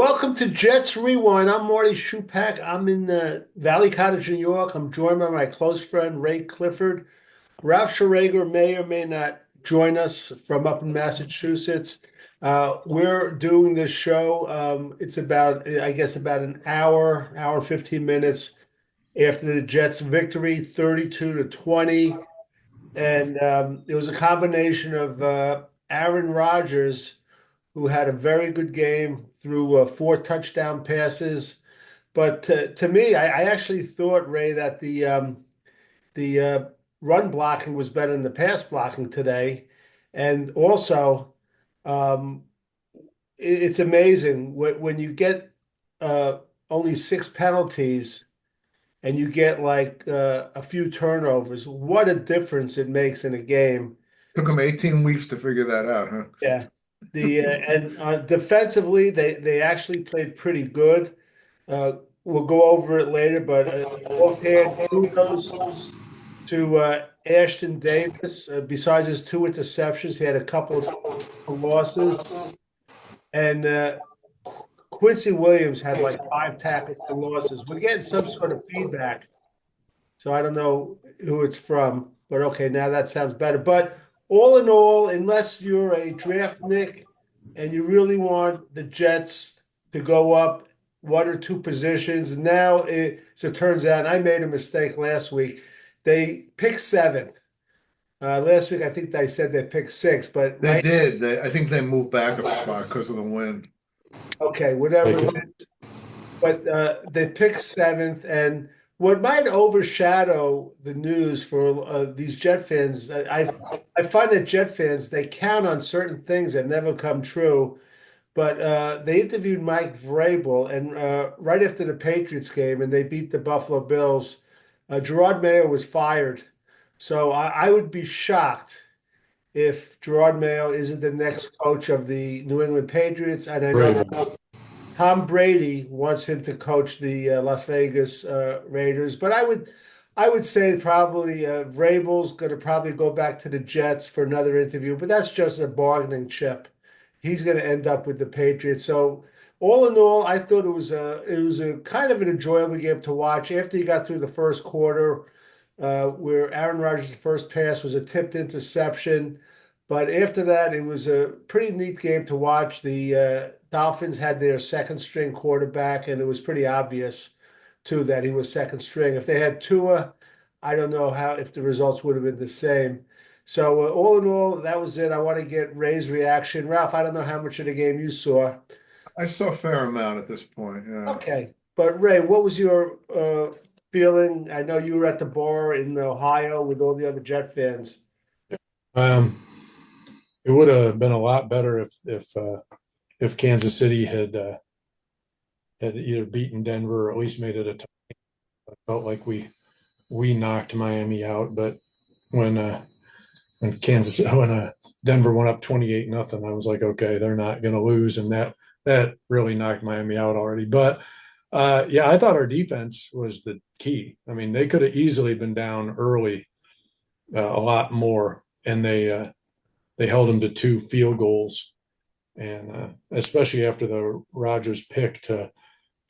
Welcome to Jets Rewind. I'm Marty Shupak. I'm in Valley Cottage, New York. I'm joined by my close friend Ray Clifford. Ralph Schrager may or may not join us from up in Massachusetts. We're doing this show. It's about, I guess, about an hour and 15 minutes after the Jets' victory, 32 to 20. And it was a combination of Aaron Rodgers, who had a very good game through four touchdown passes. But to me, I actually thought, Ray, that the run blocking was better than the pass blocking today. And also, um, it's amazing when you get uh, only six penalties and you get like a few turnovers, what a difference it makes in a game. Took them 18 weeks to figure that out, huh? Yeah. And defensively, they actually played pretty good. Uh, we'll go over it later, but offhand, kudos to Ashton Davis. Besides his two interceptions, he had a couple of losses, and Quincy Williams had like five tackles for losses. We're getting some sort of feedback, so I don't know who it's from, but okay, now that sounds better. But all in all, unless you're a draft nick and you really want the Jets to go up one or two positions, now so it turns out I made a mistake last week. They picked seventh. Last week I think they said they picked six, but They right, did. I think they moved back a spot because of the wind. okay, whatever Like, it is. But they picked seventh, and what might overshadow the news for these Jet fans, I find that Jet fans they count on certain things that never come true. But they interviewed Mike Vrabel, and right after the Patriots game, and they beat the Buffalo Bills, Gerard Mayo was fired. So I would be shocked if Gerard Mayo isn't the next coach of the New England Patriots, and I know Ravens. Tom Brady wants him to coach the Las Vegas Raiders, but I would say probably Vrabel's going to probably go back to the Jets for another interview, but that's just a bargaining chip. He's going to end up with the Patriots. So all in all, I thought it was a kind of an enjoyable game to watch. After you got through the first quarter, where Aaron Rodgers' first pass was a tipped interception. But after that, it was a pretty neat game to watch. The Dolphins had their second string quarterback, and it was pretty obvious too that he was second string. If they had Tua, I don't know how if the results would have been the same. So all in all, that was it. I want to get Ray's reaction. Ralph, I don't know how much of the game you saw. I saw a fair amount at this point. Yeah. Okay, but Ray, what was your feeling? I know you were at the bar in Ohio with all the other Jet fans. Um, it would have been a lot better if Kansas City had either beaten Denver or at least made it a tie. I felt like we knocked Miami out, but when uh, when Denver went up 28-0, I was like, okay, they're not going to lose, and that really knocked Miami out already. But yeah, I thought our defense was the key. I mean, they could have easily been down early, a lot more, and they held them to two field goals, and especially after the Rodgers pick to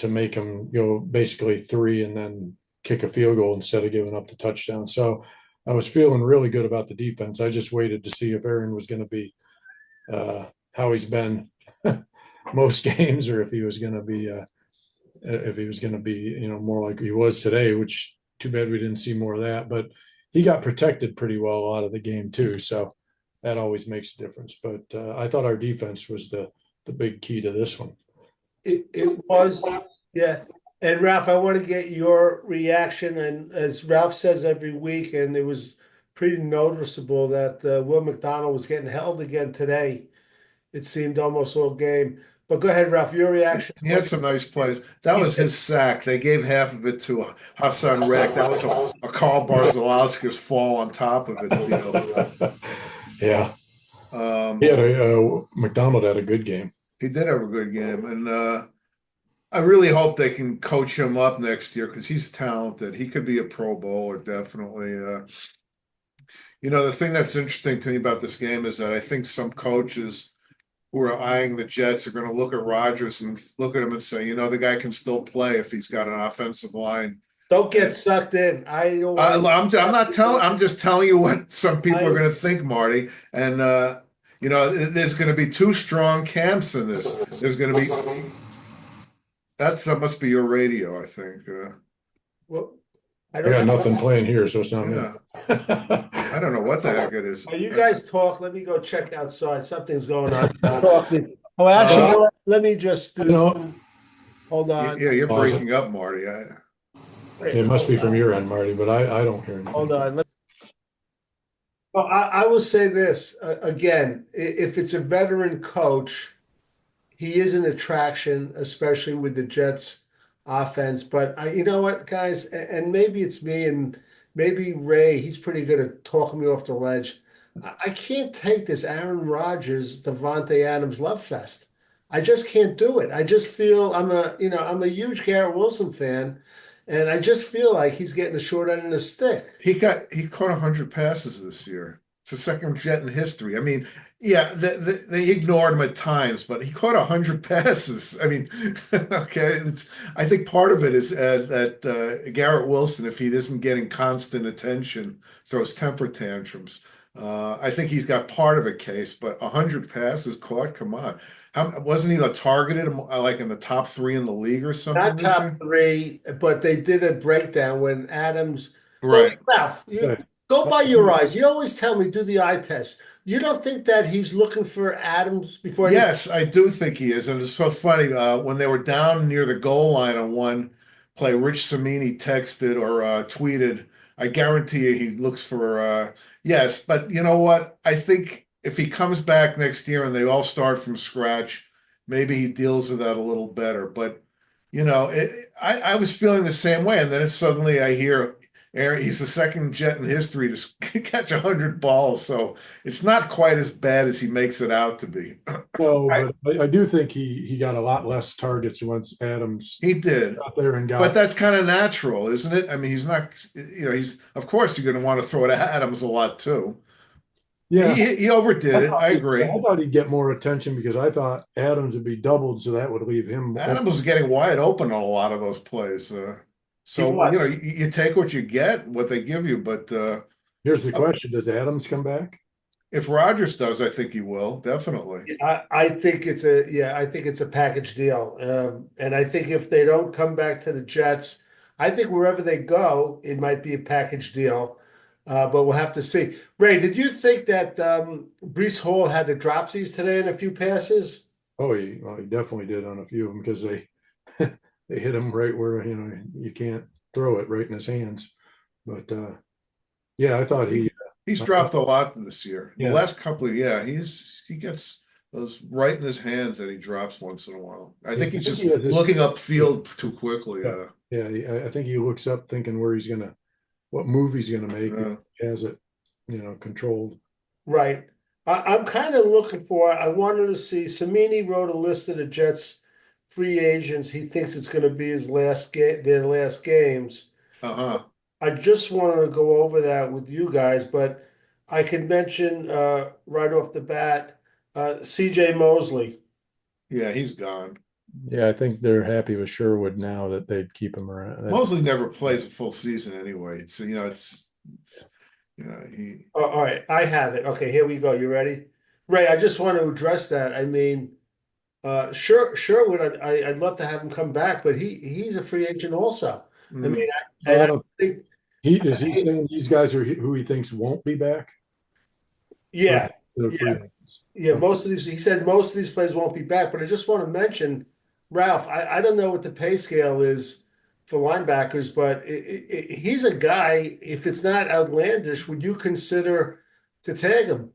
make them go basically three and then kick a field goal instead of giving up the touchdown. So I was feeling really good about the defense. I just waited to see if Aaron was going to be how he's been most games, or if he was going to be more like he was today. Which too bad we didn't see more of that, but he got protected pretty well a lot of the game too. So that always makes a difference. But I thought our defense was the big key to this one. It was, yeah. And Ralph, I want to get your reaction. And as Ralph says every week, and it was pretty noticeable that Will McDonald was getting held again today. It seemed almost all game. But go ahead, Ralph, your reaction. He had some nice plays. That He was did. his sack. They gave half of it to Hassan Reddick. That was a Carl Barzalowski's fall on top of it deal. Yeah, Um, he had a McDonald had a good game. he did have a good game, and I really hope they can coach him up next year because he's talented. He could be a Pro Bowler, definitely. The thing that's interesting to me about this game is that I think some coaches who are eyeing the Jets are going to look at Rodgers and look at him and say, the guy can still play if he's got an offensive line. Don't get sucked in. I don't want I'm not telling. I'm just telling you what some people are I- going to think, Marty. And there's going to be two strong camps in this. There's going to be that must be your radio, I think. well, I I don't got know. nothing playing here, so it's not me. Yeah, I don't know what the heck it is. While you guys talk, let me go check outside. Something's going on. Oh, actually, you know what? Let me just do. Hold on. Yeah, you're Pause it. breaking up, Marty. It must be from your end, Marty, but I don't hear anything. Hold on. Well, I will say this again. If it's a veteran coach, he is an attraction, especially with the Jets offense. But you know what, guys, and maybe it's me and maybe Ray, he's pretty good at talking me off the ledge. I can't take this Aaron Rodgers, Davante Adams love fest. I just can't do it. I just feel I'm a huge Garrett Wilson fan, and I just feel like he's getting the short end of the stick. He caught 100 passes this year. It's the second Jet in history. I mean, yeah, they ignored him at times, but he caught 100 passes. I mean, okay, I think part of it is that Garrett Wilson, if he isn't getting constant attention, throws temper tantrums. I think he's got part of a case, but 100 passes caught. Come on, wasn't he targeted like in the top 3 in the league or something Not this top year? 3, but they did a breakdown when Adams. Right. Well, Ralph, Right. go by your eyes. You always tell me do the eye test. You don't think that he's looking for Adams before? Yes, I do think he is, and it's so funny. When they were down near the goal line on one play, Rich Samini texted or tweeted, "I guarantee you, he looks for yes." But you know what? I think if he comes back next year and they all start from scratch, maybe he deals with that a little better. But I was feeling the same way, and then suddenly I hear Aaron, he's the second Jet in history to catch 100 balls, so it's not quite as bad as he makes it out to be. No, but I do think he got a lot less targets once Adams He did, got there and but got. that's kind of natural, isn't it? I mean, he's not, he's of course you're going to want to throw it at Adams a lot too. Yeah, He overdid it. I agree. I thought he'd get more attention because I thought Adams would be doubled, so that would leave him. Adams was getting wide open on a lot of those plays. So you take what you get, what they give you. But Here's the question: does Adams come back? if Rodgers does, I think he will definitely. I think it's a package deal, and I think if they don't come back to the Jets, I think wherever they go, it might be a package deal. But we'll have to see. Ray, did you think that Breece Hall had the dropsies today in a few passes? Oh, he definitely did on a few of them because they they hit him right where you can't throw it right in his hands. But yeah, I thought He's dropped a lot this year. Yeah. The last couple of he gets those right in his hands that he drops once in a while. I think he's just looking upfield too quickly. Yeah, I think he looks up thinking what move he's gonna make. He has it, controlled. Right. I'm kind of looking for. I wanted to see. Samini wrote a list of the Jets free agents. He thinks it's going to be their last games. I just wanted to go over that with you guys, but I could mention right off the bat, C.J. Mosley. Yeah, he's gone. Yeah, I think they're happy with Sherwood now that they'd keep him around. Mosley never plays a full season anyway. So he. Oh, all right, I have it. Okay, here we go. You ready, Ray? I just want to address that. I mean, Sherwood. I'd love to have him come back, but he's a free agent also. I mean, I think is he saying these guys are who he thinks won't be back? Yeah, yeah. Most of these, he said, most of these players won't be back. But I just want to mention, Ralph. I don't know what the pay scale is for linebackers, but he's a guy. If it's not outlandish, would you consider to tag him?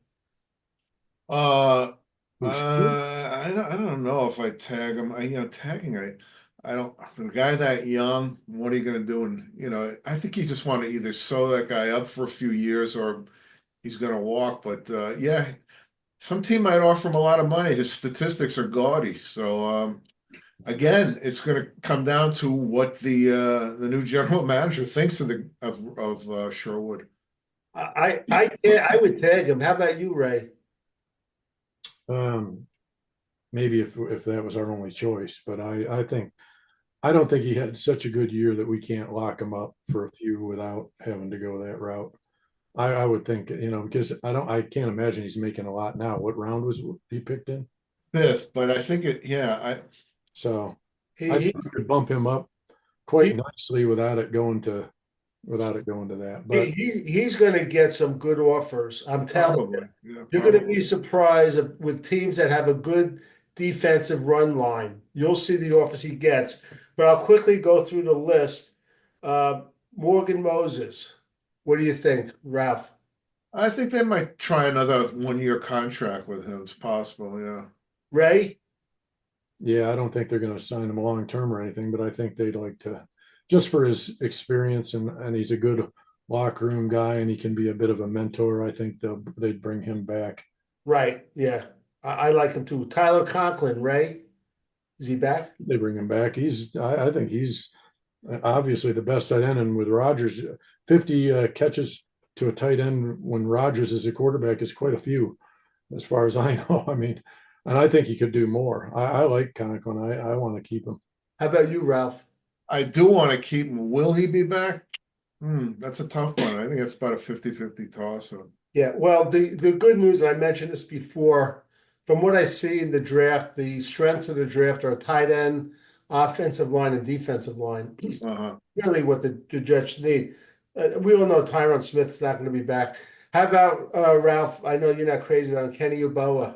I don't know if I tag him. Tagging. I don't. For the guy that young, what are you going to do? And I think you just want to either sew that guy up for a few years or he's going to walk. But yeah, some team might offer him a lot of money. His statistics are gaudy. So again, it's going to come down to what the new general manager thinks of Sherwood. I would tag him. How about you, Ray? maybe if that was our only choice. But I don't think he had such a good year that we can't lock him up for a few without having to go that route. I would think, because I can't imagine he's making a lot now. What round was he picked in? Fifth, but I think So I He think we could bump him up he quite nicely without it going to that. But he's going to get some good offers. I'm telling you. probably, yeah, You're going to be probably. surprised with teams that have a good defensive run line. You'll see the offers he gets. But I'll quickly go through the list. Uh, Morgan Moses. What do you think, Ralph? I think they might try another 1 year contract with him. It's possible, yeah. Ray? yeah, I don't think they're going to sign him long term or anything. But I think they'd like to, just for his experience and he's a good locker room guy and he can be a bit of a mentor. I think they'd bring him back. Right. Yeah. I like him too. Tyler Conklin, Ray? Is he back? They bring him back. I think he's obviously the best tight end. And with Rodgers, 50 catches to a tight end when Rodgers is a quarterback is quite a few, as far as I know. I mean, and I think he could do more. I like Conklin. I want to keep him. How about you, Ralph? I do want to keep him. Will he be back? That's a tough one. I think it's about a 50-50 toss up. Yeah, well, the good news, and I mentioned this before, from what I see in the draft, the strengths of the draft are tight end, offensive line, and defensive line. Uh-huh. Really what the Jets need. We all know Tyron Smith's not going to be back. How about Ralph? I know you're not crazy about Kenny Yeboah.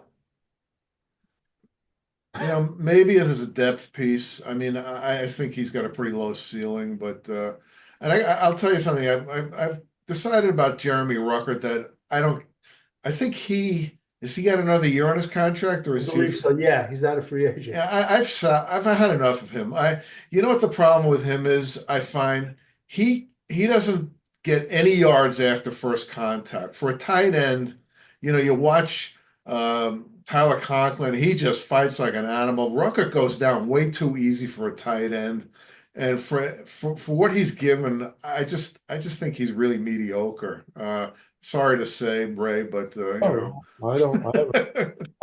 Maybe it is a depth piece. I mean, I think he's got a pretty low ceiling, but and I'll tell you something. I've decided about Jeremy Ruckert that I think he got another year on his contract, or I is he? believe so. Yeah, he's not a free agent. Yeah, I've had enough of him. You know what the problem with him is? I find he doesn't get any yards after first contact. For a tight end, you watch Tyler Conklin, he just fights like an animal. Rucker goes down way too easy for a tight end. And for what he's given, I just think he's really mediocre. Sorry to say, Ray, but Oh, I don't.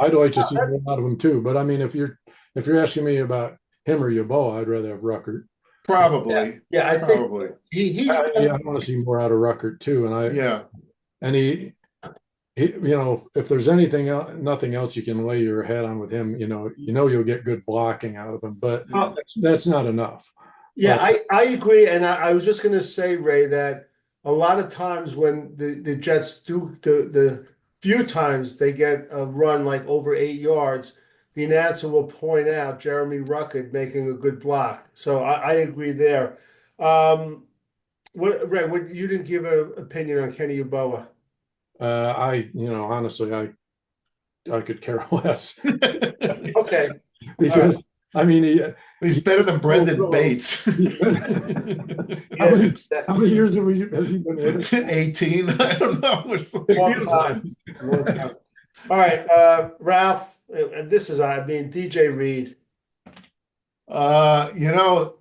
I'd like to see more out of him too. But I mean, if you're asking me about him or Yeboah, I'd rather have Ruckert. probably, Yeah, I think probably, he's Yeah, I want to see more out of Ruckert too. yeah. And if there's nothing else you can lay your head on with him, you'll get good blocking out of him. But that's not enough. Yeah, I agree. And I was just going to say, Ray, that a lot of times when the Jets do the few times they get a run like over 8 yards, the announcer will point out Jeremy Ruckert making a good block. So I agree there. Ray, you didn't give an opinion on Kenny Yeboah. Honestly, I could care less Okay. because I mean, He's better than Brendan Bates. How many years has he been with us? 18. I don't know. Long time. Long time. All right, Ralph, and this is DJ Reed. I've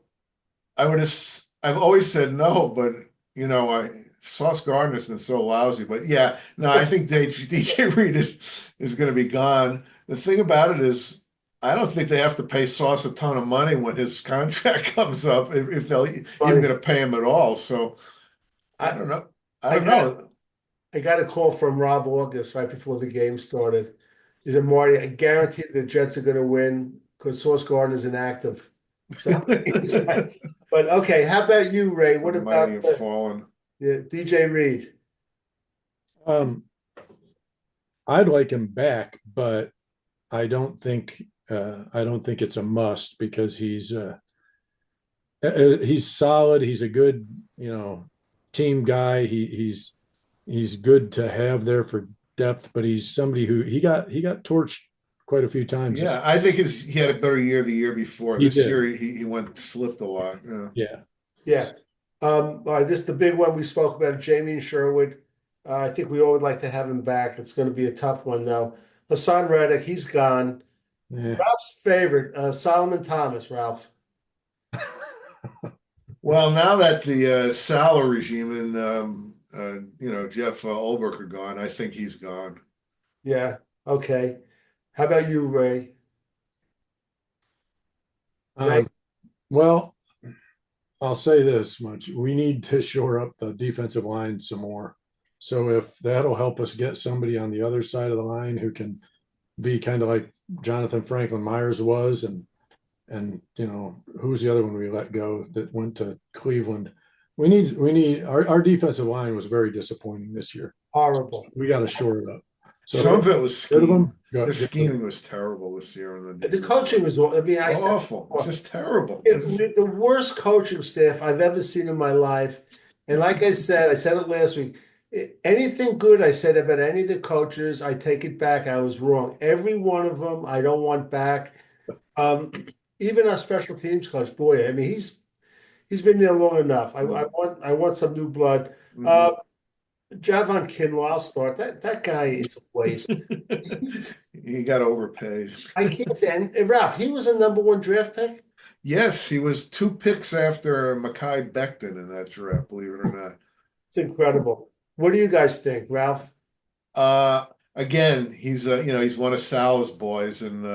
always said no, but Sauce Gardner's been so lousy. But yeah, no, I think DJ Reed is going to be gone. The thing about it is, I don't think they have to pay Sauce a ton of money when his contract comes up, if they'll even going to pay him at all. So I don't know. I don't know. I got a call from Rob August right before the game started. He said, Marty, I guarantee the Jets are going to win because Sauce Gardner's inactive. So, but okay, how about you, Ray? What about fallen? DJ Reed? I'd like him back, but I don't think it's a must because he's solid. He's a good, team guy. He's good to have there for depth, but he's somebody who he got torched quite a few times. Yeah, I think he had a better year the year before. This year he slipped a lot. Yeah. Yeah. All right, this is the big one we spoke about, Jamie and Sherwood. I think we all would like to have him back. It's going to be a tough one, though. Hassan Reddick, he's gone. Yeah. Ralph's favorite, Solomon Thomas, Ralph. Well, now that the Salah regime and Jeff Ulbrich are gone, I think he's gone. Yeah. Okay. How about you, Ray? Right. Well, I'll say this much. We need to shore up the defensive line some more. So if that'll help us get somebody on the other side of the line who can be kind of like Jonathan Franklin Myers was, and who was the other one we let go that went to Cleveland? We need our defensive line was very disappointing this year. Horrible. We got to shore it up. So Some of it was rid of scheme. them. The scheming was terrible this year on the The defense. coaching was, I mean, I said Awful. It's just terrible. the worst coaching staff I've ever seen in my life. And like I said it last week. Anything good I said about any of the coaches, I take it back. I was wrong. Every one of them, I don't want back. Um, Even our special teams coach, boy, I mean, he's been there long enough. I want some new blood. Mhm. Javon Kinlaw, I'll start. That guy is a waste. He got overpaid. I can't say. And Ralph, he was a number one draft pick. Yes, he was 2 picks after Mekhi Becton in that draft, believe it or not. It's incredible. What do you guys think, Ralph? Again, he's one of Sal's boys, and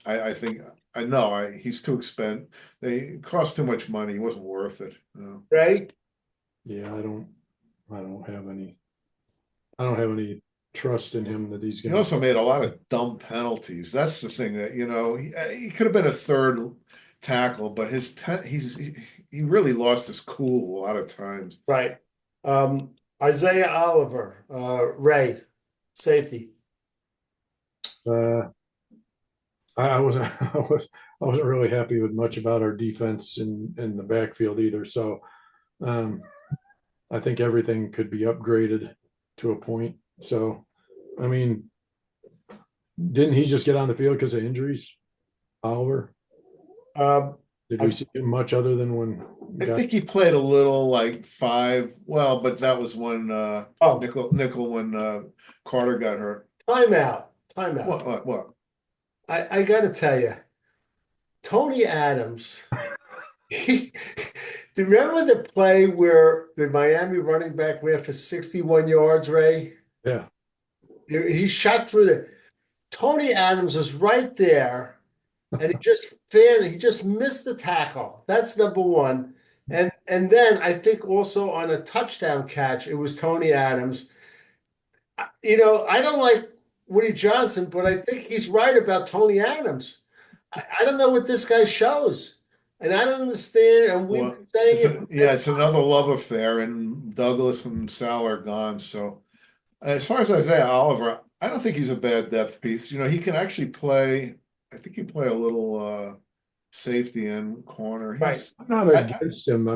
I think I know he's too expensive. They cost too much money. He wasn't worth it. No. Right? Yeah, I don't have any trust in him that he's He going also made a lot of dumb penalties. That's the thing that he could have been a third tackle, but he really lost his cool a lot of times. Right. Isaiah Oliver, Ray, safety. I wasn't I wasn't really happy with much about our defense in the backfield either. So I think everything could be upgraded to a point. So I mean, didn't he just get on the field because of injuries, Oliver? Um, Did we see him much other than when I think he played a little like 5. Well, but that was when nickel when Carter got hurt. Timeout. What? I got to tell you, Tony Adams. Do you remember the play where the Miami running back ran for 61 yards, Ray? Yeah. He shot through the. Tony Adams was right there, and he just missed the tackle. That's number one. And then I think also on a touchdown catch, it was Tony Adams. I don't like Woody Johnson, but I think he's right about Tony Adams. I don't know what this guy shows, and I don't understand. And we've Well, been saying it's another love affair, and Douglas and Sal are gone. So as far as Isaiah Oliver, I don't think he's a bad depth piece. He can actually play. I think he play a little safety and corner. Right. I'm not against him.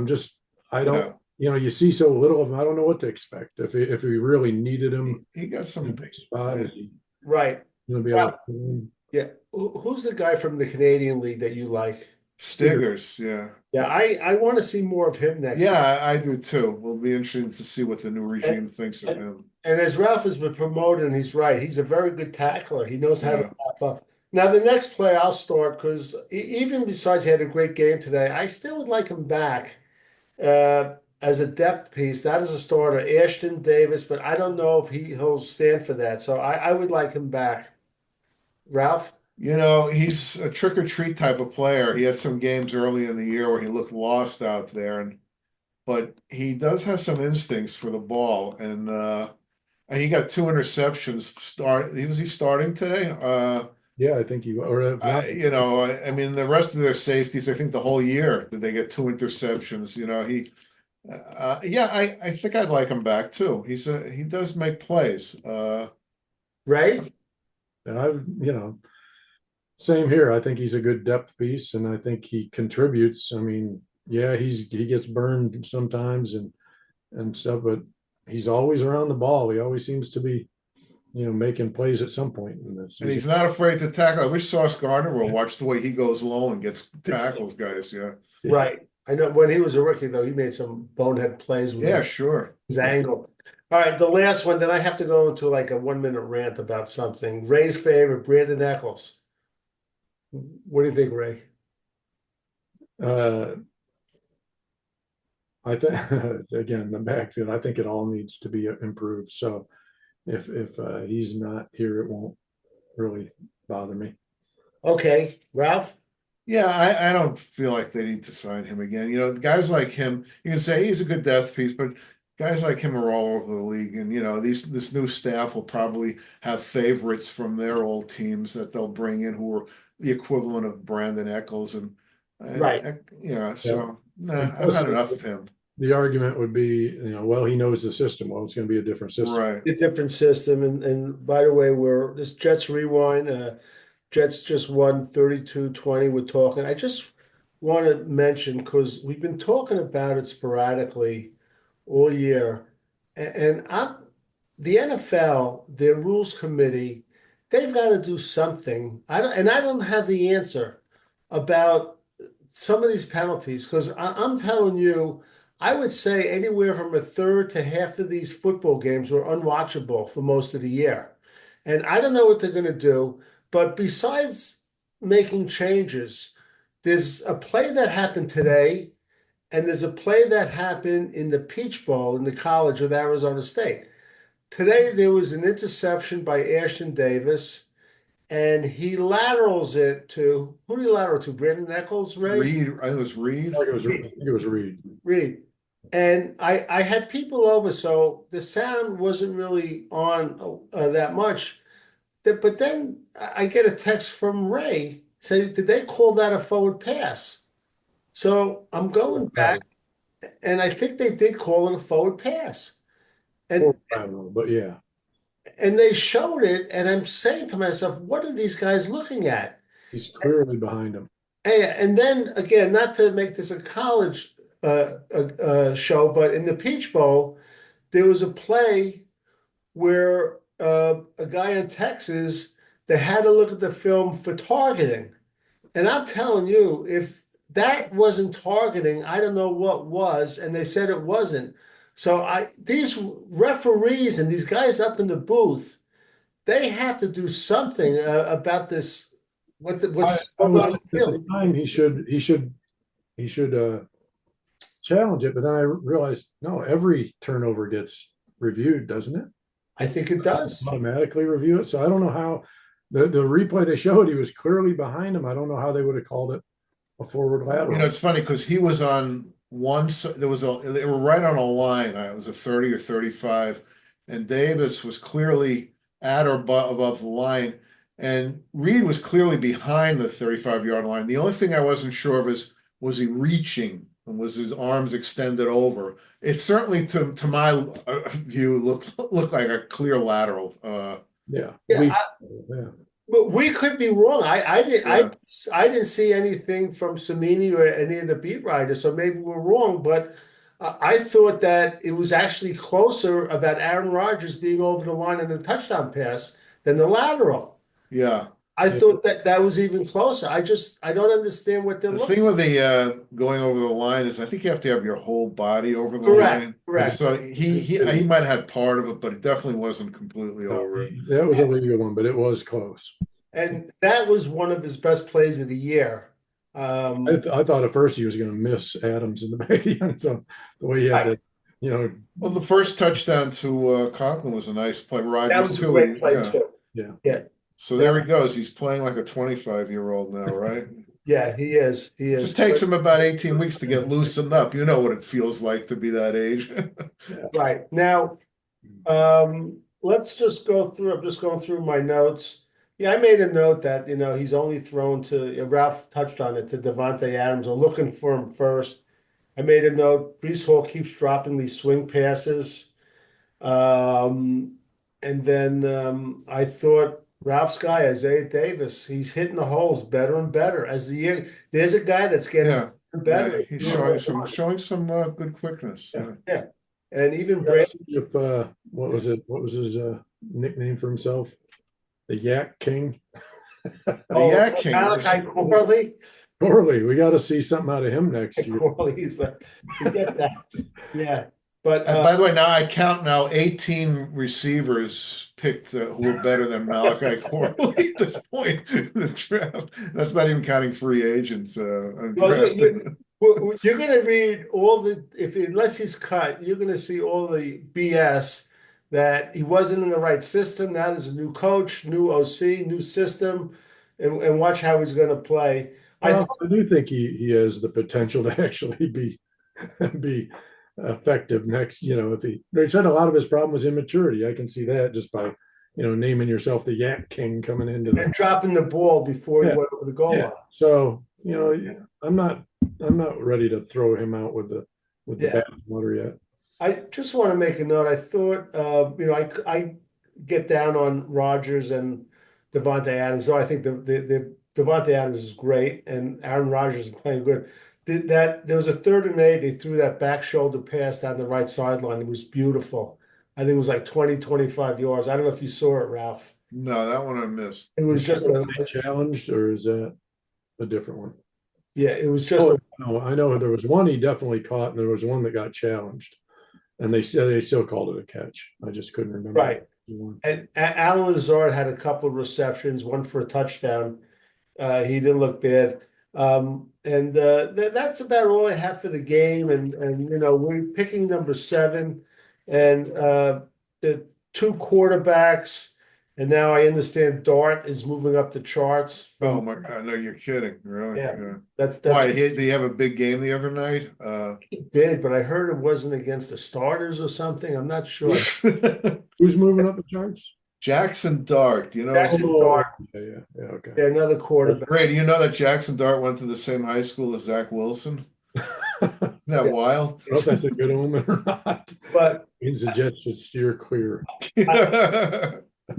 I don't. Yeah. You see so little of him. I don't know what to expect. If we really needed him He got in a some. big spot, is he right. going to be able to fill in? Yeah. Who's the guy from the Canadian League that you like? Stiggers, yeah. Yeah, I want to see more of him next year. Yeah, I do too. Will be interesting to see what the new regime thinks of him. And as Ralph has been promoted, and he's right, he's a very good tackler. He knows how to Yeah. wrap up. Now, the next play I'll start because even besides he had a great game today, I still would like him back as a depth piece, not as a starter. Ashton Davis, but I don't know if he'll stand for that. So I would like him back. Ralph? He's a trick or treat type of player. He had some games early in the year where he looked lost out there, but he does have some instincts for the ball, and he got 2 interceptions. Was he starting today? Yeah, I think I mean, the rest of their safeties, I think the whole year did they get 2 interceptions. I think I'd like him back too. He does make plays. Right? And same here. I think he's a good depth piece, and I think he contributes. I mean, yeah, he gets burned sometimes and stuff, but he's always around the ball. He always seems to be, making plays at some point in this. And he's not afraid to tackle. I wish Sauce Gardner will watch the way he goes low and gets tackles, guys. Yeah. Right. I know when he was a rookie, though, he made some bonehead plays with Sure. his angle. All right, the last one, then I have to go into like a 1 minute rant about something. Ray's favorite, Brandon Eccles. What do you think, Ray? I think again, the backfield, I think it all needs to be improved. So if he's not here, it won't really bother me. Okay, Ralph? Yeah, I don't feel like they need to sign him again. Guys like him, you can say he's a good death piece, but guys like him are all over the league. And this new staff will probably have favorites from their old teams that they'll bring in who are the equivalent of Brandon Eccles and Right. yeah, Yeah. so nah, And I've plus, had enough of him. the argument would be, well, he knows the system. Well, it's going to be a different system. Right. A different system. And by the way, this Jets rewind. Jets just won 32-20. We're talking. I just want to mention because we've been talking about it sporadically all year. And the NFL, their rules committee, they've got to do something. I don't have the answer about some of these penalties because I'm telling you, I would say anywhere from a third to half of these football games were unwatchable for most of the year. And I don't know what they're going to do, but besides making changes, there's a play that happened today, and there's a play that happened in the Peach Bowl in the College of Arizona State. Today, there was an interception by Ashton Davis, and he laterals it to who did he lateral to? Brandon Eccles, Ray? Reed, I think it was Reed. I think it was Reed. Reed. And I had people over, so the sound wasn't really on that much. But then I get a text from Ray saying, did they call that a forward pass? So I'm going back, and I think they did call it a forward pass. And I don't know, but yeah. and they showed it, and I'm saying to myself, what are these guys looking at? He's clearly behind him. And then again, not to make this a college show, but in the Peach Bowl, there was a play where a guy in Texas, they had to look at the film for targeting. And I'm telling you, if that wasn't targeting, I don't know what was, and they said it wasn't. So these referees and these guys up in the booth, they have to do something about this. What's I going was on in the at the field? time he should challenge it, but then I realized no, every turnover gets reviewed, doesn't it? I think it does. Automatically review it. So I don't know how the replay they showed, he was clearly behind him. I don't know how they would have called it a forward lateral. It's funny because he was on one. They were right on a line. It was a 30 or 35, and Davis was clearly at or above the line, and Reed was clearly behind the 35-yard line. The only thing I wasn't sure of is was he reaching and was his arms extended over? It certainly, to my view, looked like a clear lateral. Yeah. Yeah, Yeah. but we could be wrong. Yeah. I didn't see anything from Samini or any of the beat writers, so maybe we're wrong. But I thought that it was actually closer about Aaron Rodgers being over the line in the touchdown pass than the lateral. Yeah. I thought that was even closer. I don't understand what they're The looking. thing with the going over the line is I think you have to have your whole body over the Correct, line. correct. So he might have had part of it, but it definitely wasn't completely No, over it. that was a legal one, but it was close. And that was one of his best plays of the year. I thought at first he was going to miss Adams in the back of the end zone. The way he had Right. to, Well, the first touchdown to Conklin was a nice play. That Rodgers was a too. great play Yeah. too. yeah. Yeah. So there he goes. He's playing like a 25-year-old now, right? Yeah, he is. He is. Just takes him about 18 weeks to get loosened up. You know what it feels like to be that age. Right. Now, let's just go through. I'm just going through my notes. Yeah, I made a note that, he's only thrown to, Ralph touched on it, to Davante Adams. I'm looking for him first. I made a note. Brees Hall keeps dropping these swing passes. And then I thought Ralph's guy, Isaiah Davis, he's hitting the holes better and better as the year. There's a guy that's getting Yeah. better. Yeah, he's showing some good quickness. Yeah. Yeah. And even Yeah, Brand, see if what was it? What was his nickname for himself? The Yak King. The Yak King. Malachi Corley. Corley, we got to see something out of him next year. Corley's like, you get that. Yeah. But And by the way, now I count 18 receivers picked who were better than Malachi Corley at this point in the draft. That's not even counting free agents. Undrafted. you're going to read unless he's cut, you're going to see all the BS that he wasn't in the right system. Now there's a new coach, new OC, new system, and watch how he's going to play. Well, I do think he has the potential to actually be effective next. If they said a lot of his problem was immaturity. I can see that just by naming yourself the Yak King coming into and the dropping the ball before he yeah went over the goal yeah. line. So I'm not ready to throw him out with the Yeah. bathwater yet. I just want to make a note. I thought, I get down on Rodgers and Davante Adams, though I think the Davante Adams is great and Aaron Rodgers is playing good. There was a 3rd and 8. They threw that back shoulder pass down the right sideline. It was beautiful. I think it was like 20, 25 yards. I don't know if you saw it, Ralph. No, that one I missed. It was just Challenged, or is that a different one? yeah, it was just Oh, no, I know there was one he definitely caught, and there was one that got challenged, and they said they still called it a catch. I just couldn't remember. right. And Alan Lazard had a couple of receptions, one for a touchdown. He didn't look bad. And that's about all I have for the game. And we're picking number 7 and the 2 quarterbacks. And now I understand Dart is moving up the charts. Oh my God, no, you're kidding, really? Yeah. Why, did he have a big game the other night? He did, but I heard it wasn't against the starters or something. I'm not sure. Who's moving up the charts? Jackson Dart, Jackson Dart. Yeah, okay. Yeah, another quarterback. Ray, do you know that Jackson Dart went to the same high school as Zach Wilson? Isn't that Yeah. wild? I don't know if that's a good omen or not. But Means the Jets should steer clear.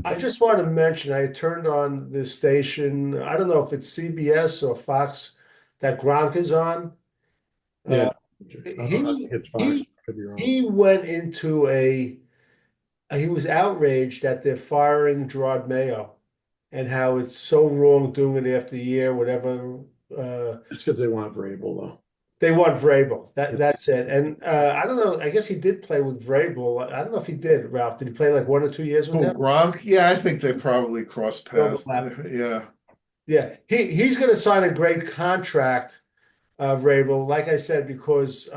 I just want to mention, I turned on this station. I don't know if it's CBS or Fox that Gronk is on. Yeah, He it's Fox. Could be wrong. he went into he was outraged that they're firing Gerard Mayo and how it's so wrong doing it after a year, whatever. It's because they want Vrabel, though. They want Vrabel. That's it. And I don't know. I guess he did play with Vrabel. I don't know if he did, Ralph. Did he play like 1 or 2 years with Oh, him? Gronk? Yeah, I think they probably crossed paths. Overlap. Yeah. Yeah. He's going to sign a great contract, Vrabel. Like I said, because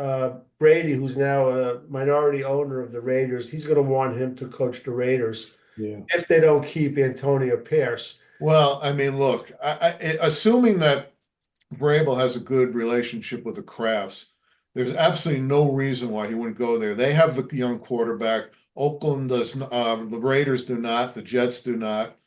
Brady, who's now a minority owner of the Raiders, he's going to want him to coach the Raiders Yeah. if they don't keep Antonio Pierce. Well, I mean, look, assuming that Vrabel has a good relationship with the Crafts, there's absolutely no reason why he wouldn't go there. They have the young quarterback. Oakland does, the Raiders do not, the Jets do not.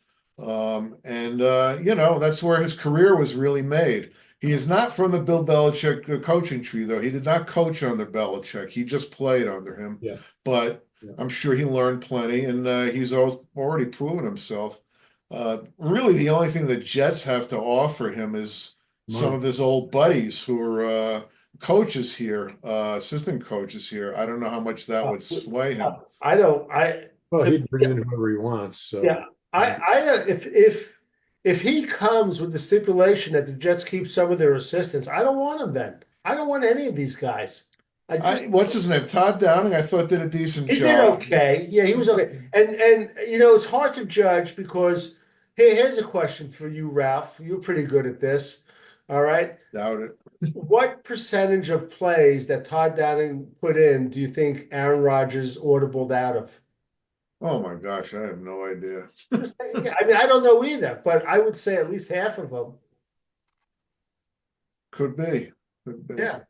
That's where his career was really made. He is not from the Bill Belichick coaching tree, though. He did not coach under Belichick. He just played under him. Yeah. But Yeah. I'm sure he learned plenty, and he's already proven himself. Really, the only thing the Jets have to offer him is some of his old buddies who are coaches here, assistant coaches here. I don't know how much that would sway him. I don't. Well, he'd bring in whoever he wants. So Yeah. If he comes with the stipulation that the Jets keep some of their assistants, I don't want him then. I don't want any of these guys. What's his name? Todd Downing, I thought did a decent He did job. okay. Yeah, he was okay. And it's hard to judge because here's a question for you, Ralph. You're pretty good at this. All right. Doubt it. What percentage of plays that Todd Downing put in do you think Aaron Rodgers audibled out of? Oh my gosh, I have no idea. I mean, I don't know either, but I would say at least half of them. Could be. Could be. Yeah.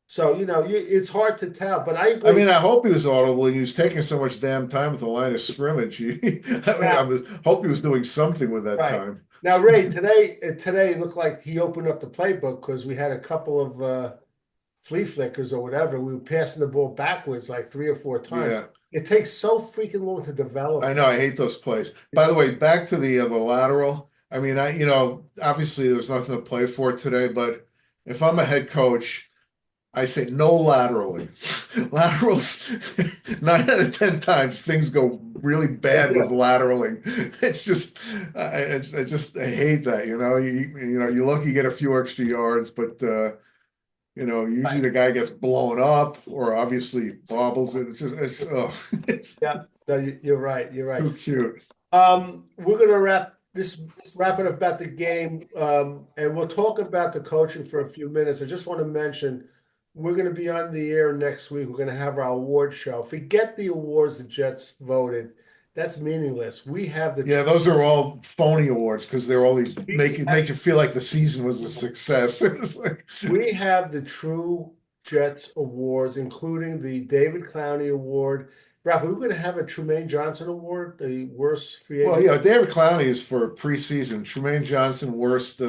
So, it's hard to tell, but I I agree. mean, I hope he was audible. He was taking so much damn time with the line of scrimmage. I hope he was doing something with that Right. time. Now, Ray, today it looked like he opened up the playbook because we had a couple of flea flickers or whatever. We were passing the ball backwards like 3 or 4 times. Yeah, It takes so freaking long to develop. I know. I hate those plays. By the way, back to the lateral. I mean, obviously there's nothing to play for today, but if I'm a head coach, I say no lateraling. Laterals, 9 out of 10 times things go really bad with lateraling. It's just, I hate that. You're lucky you get a few extra yards, but usually the guy gets blown up or obviously bobbles it. It's just, Yeah, no, you're right. You're right. too cute. We're gonna wrap it up about the game, and we'll talk about the coaching for a few minutes. I just want to mention we're gonna be on the air next week. We're gonna have our award show. If we get the awards the Jets voted, that's meaningless. We have the Yeah, those are all phony awards because they're all these make you feel like the season was a success. It's like, we have the true Jets awards, including the David Clowney Award. Ralph, we're going to have a Trumaine Johnson Award, the worst free well, agent. yeah, David Clowney is for preseason. Trumaine Johnson, worst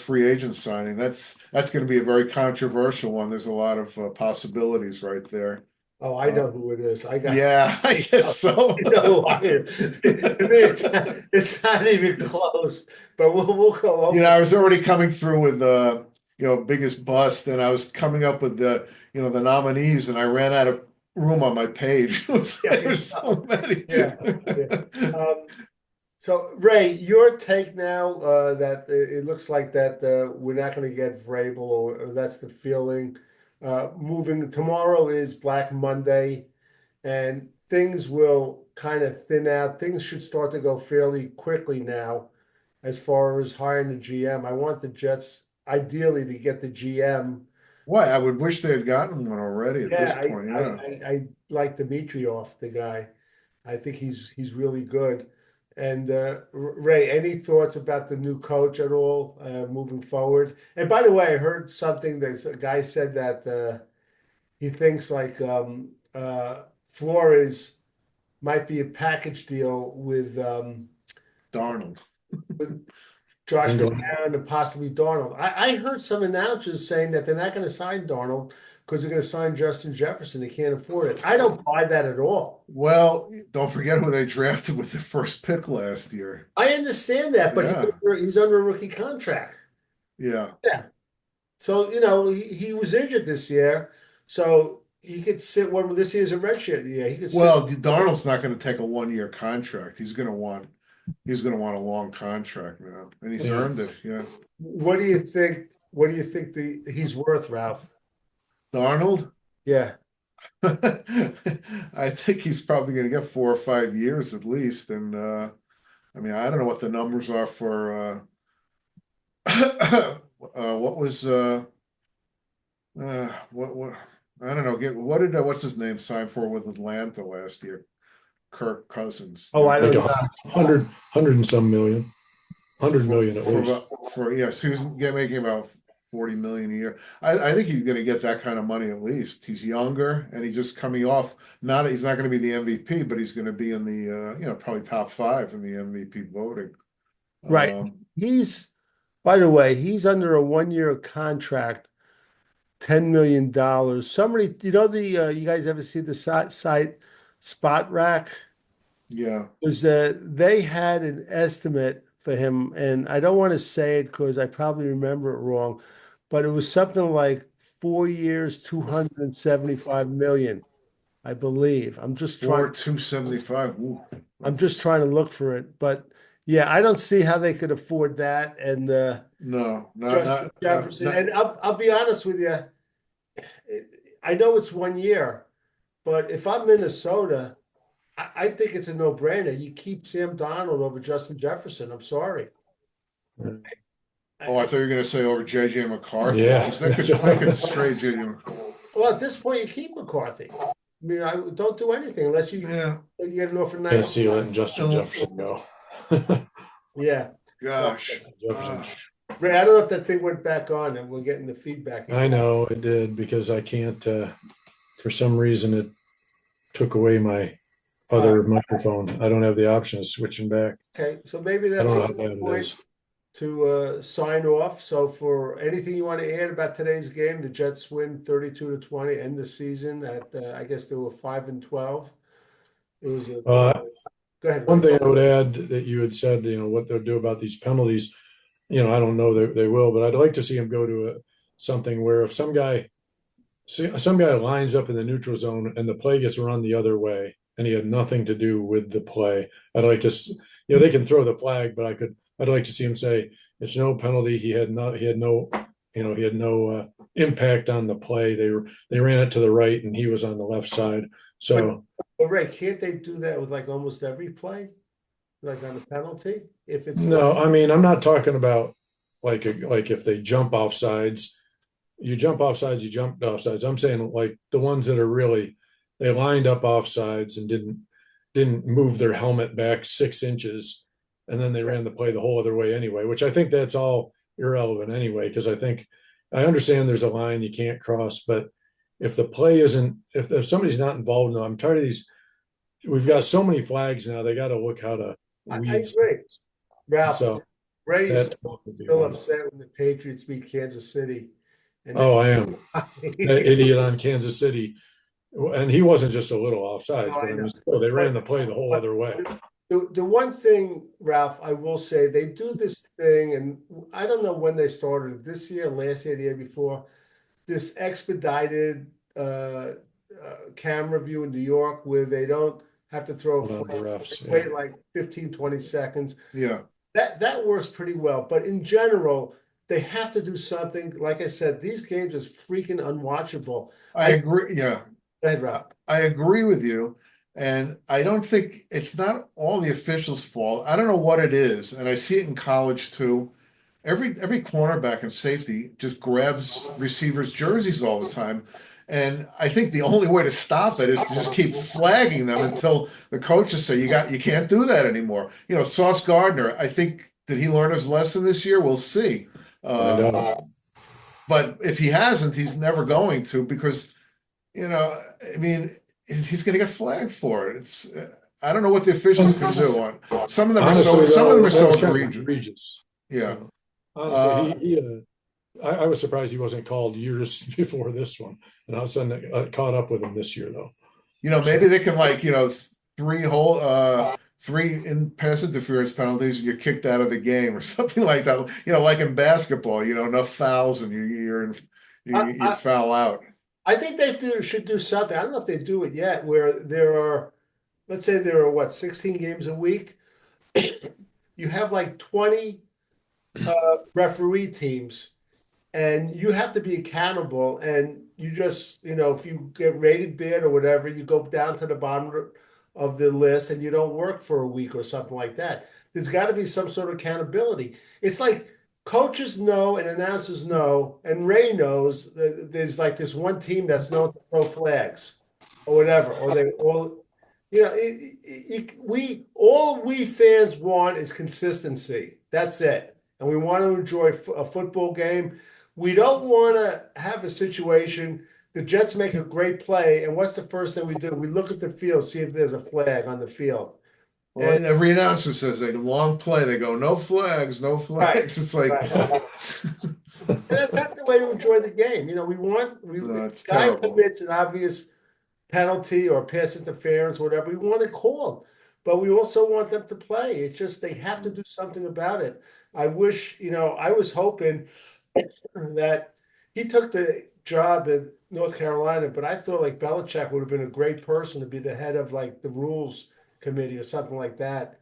free agent signing. That's going to be a very controversial one. There's a lot of possibilities right there. Oh, I know who it is. I got. Yeah, I guess so. You know, I mean, it's not even close. But we'll go over. I was already coming through with biggest bust, and I was coming up with the nominees, and I ran out of room on my page. There's so many. Yeah. So Ray, your take now that it looks like that we're not going to get Vrabel, or that's the feeling. Moving tomorrow is Black Monday, and things will kind of thin out. Things should start to go fairly quickly now, as far as hiring the GM. I want the Jets ideally to get the GM. Why? I would wish they had gotten one already at Yeah, this point. Yeah. I like Dimitrioff, the guy. I think he's really good. And Ray, any thoughts about the new coach at all moving forward? And by the way, I heard something that a guy said that he thinks like Flores might be a package deal Darnold. with Josh Bingo. McCown and possibly Darnold. I heard some announcers saying that they're not going to sign Darnold because they're going to sign Justin Jefferson. They can't afford it. I don't buy that at all. Well, don't forget who they drafted with the first pick last year. I understand that, but Yeah. he's under a rookie contract. Yeah. Yeah. So, he was injured this year. So he could sit one this year's a redshirt. Yeah, he could Well, Darnold's not going to take a 1-year contract. He's going to want a long contract now, and he's earned it. Yeah. What do you think? What do you think he's worth, Ralph? Darnold? Yeah. I think he's probably going to get 4 or 5 years at least. And I mean, I don't know what the numbers are for what was what I don't know. What did what's his name sign for with Atlanta last year? Kirk Cousins. Oh, I Like don't a know. hundred and some million. 100 million at least. So he's making about 40 million a year. I think he's going to get that kind of money at least. He's younger and he's just coming off. He's not going to be the MVP, but he's going to be in the probably top 5 in the MVP voting. Right. By the way, he's under a 1-year contract, $10 million. Somebody, you guys ever see the site Spot Rack? Yeah. They had an estimate for him, and I don't want to say it because I probably remember it wrong, but it was something like 4 years, 275 million, I believe. I'm just trying. 275. Ooh, I'm just trying to look for it, but yeah, I don't see how they could afford that. And no, Justin Jefferson. And I'll be honest with you, I know it's 1 year, but if I'm Minnesota, I think it's a no-brainer. You keep Sam Darnold over Justin Jefferson. I'm sorry. I thought you were going to say over JJ McCarthy. Yeah. That could stray JJ McCarthy. Well, at this point, you keep McCarthy. I mean, I don't do anything unless you get an offer. Can't see letting Justin Jefferson go. Yeah. Gosh. Ray, I don't know if that thing went back on and we're getting the feedback. I know it did because I can't, for some reason, it took away my other microphone. I don't have the option of switching back. Okay, so maybe I that's don't know a how bad good it point is. to sign off. So for anything you want to add about today's game, the Jets win 32-20, end the season at I guess they were 5-12. It was go ahead. One thing I would add that you had said, what they'll do about these penalties, I don't know that they will, but I'd like to see them go to something where if some guy lines up in the neutral zone and the play gets run the other way and he had nothing to do with the play, I'd like to, they can throw the flag, but I'd like to see him say it's no penalty. He had no impact on the play. They ran it to the right and he was on the left side. So, but Ray, can't they do that with like almost every play, like on a penalty? If it's no, I mean I'm not talking about like if they jump off sides, you jump off sides, you jumped off sides. I'm saying like the ones that are really they lined up off sides and didn't, didn't move their helmet back 6 inches, and then they ran the play the whole other way anyway, which I think that's all irrelevant anyway, because I understand there's a line you can't cross, but if the play isn't, if somebody's not involved, no, I'm tired of these. We've got so many flags now. They got to look how to I weed. agree. Ralph, So Ray is that would be still one. upset when the Patriots beat Kansas City. And Oh, I am. they, That idiot on Kansas City. And he wasn't just a little offsides, No, but I I know. mean, still, they ran the play the whole other way. The one thing, Ralph, I will say, they do this thing, and I don't know when they started it, this year, last year, the year before, this expedited camera view in New York where they don't have to throw a One of the flag. refs, They wait yeah. like 15, 20 seconds. Yeah. That works pretty well. But in general, they have to do something. Like I said, these games is freaking unwatchable. I agree. Yeah. Go ahead, Ralph. I agree with you. And I don't think it's not all the officials' fault. I don't know what it is. And I see it in college too. Every cornerback and safety just grabs receivers' jerseys all the time. And I think the only way to stop it is to just keep flagging them until the coaches say you can't do that anymore. You know, Sauce Gardner, I think, did he learn his lesson this year? We'll see. I know. But if he hasn't, he's never going to, because, I mean, he's going to get flagged for it. It's I don't know what the officials can do on some of them. Honestly, Some of them are so that's kind of egregious. egregious. Yeah. Honestly, I was surprised he wasn't called years before this one, and all of a sudden it caught up with him this year, though. Maybe they can three in pass interference penalties and you're kicked out of the game or something like that. Like in basketball, enough fouls and you foul out. I think should do something. I don't know if they do it yet, where let's say there are what, 16 games a week. You have like 20 referee teams, and you have to be accountable. And you just, if you get rated bad or whatever, you go down to the bottom of the list and you don't work for a week or something like that. There's got to be some sort of accountability. It's like coaches know and announcers know, and Ray knows that there's like this one team that's known to throw flags or whatever, or they all, we fans want is consistency. That's it. And we want to enjoy a football game. We don't want to have a situation. The Jets make a great play, and what's the first thing we do? We look at the field, see if there's a flag on the field. Well, every announcer says a long play. They go, no flags, no flags. Right. It's like that's not the way to enjoy the game. Guy commits an obvious penalty or pass interference, or whatever. We want it called, but we also want them to play. It's just they have to do something about it. I wish, I was hoping that he took the job in North Carolina, but I thought like Belichick would have been a great person to be the head of like the rules committee or something like that,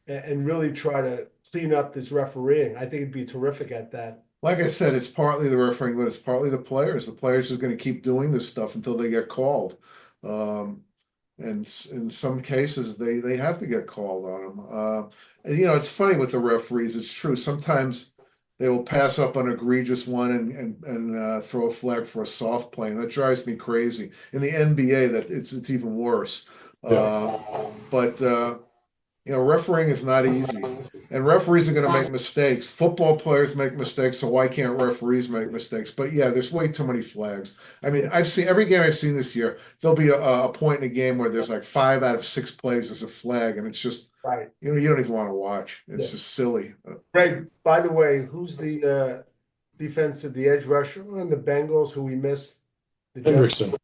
and really try to clean up this refereeing. I think he'd be terrific at that. Like I said, it's partly the refereeing, but it's partly the players. The players are going to keep doing this stuff until they get called. And in some cases, they have to get called on them. And it's funny with the referees. It's true. Sometimes they will pass up an egregious one and throw a flag for a soft play, and that drives me crazy. In the NBA, that it's even worse. But refereeing is not easy, and referees are going to make mistakes. Football players make mistakes, so why can't referees make mistakes? But yeah, there's way too many flags. I mean, I've seen every game I've seen this year. There'll be a point in a game where there's like 5 out of 6 plays as a flag, and it's just right. You don't even want to watch. It's just silly. Right. By the way, who's the the edge rusher on the Bengals who we missed? Hendrickson.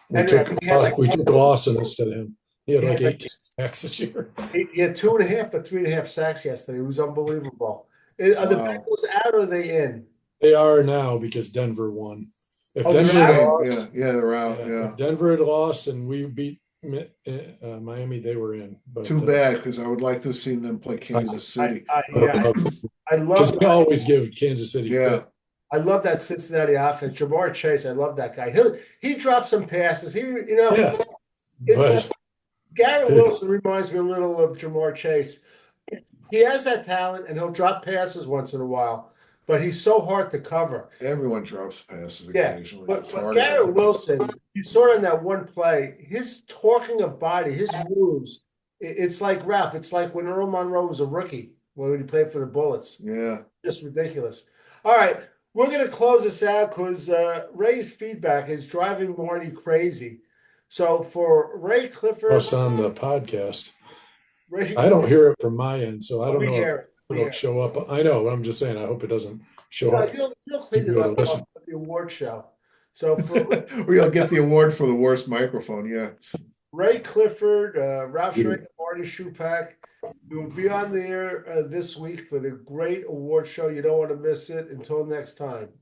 We took Lawson instead of him. He had like 18 sacks this year. He had 2.5 or 3.5 sacks yesterday. It was unbelievable. Are the Bengals out or are they in? They are now because Denver won. If Denver had lost, they're out. Yeah. If Denver had lost and we beat Miami, they were in. But, too bad, because I would like to have seen them play Kansas City. I love. They always give Kansas City. Yeah. I love that Cincinnati offense. Jamar Chase, I love that guy. He dropped some passes. Garrett Wilson reminds me a little of Jamar Chase. He has that talent, and he'll drop passes once in a while. but he's so hard to cover. Everyone drops passes Yeah, occasionally. but It's hard to Garrett cover. Wilson, you saw in that one play, his talking of body, his moves, it's like Ralph. It's like when Earl Monroe was a rookie when he played for the Bullets. Yeah. Just ridiculous. All right, we're gonna close this out because Ray's feedback is driving Marty crazy. So for Ray Clifford, Us on the podcast. Ray, I don't hear it from my end, so I don't we know hear if it. We it'll hear it. show up. I know, but I'm just saying, I hope it doesn't show No, up. you'll clean it You'll up listen. at the award show. So for We'll get the award for the worst microphone. Yeah. Ray Clifford, Ralph Yeah. Schrager, Marty Shupak, we will be on the air this week for the great award show. You don't want to miss it. Until next time.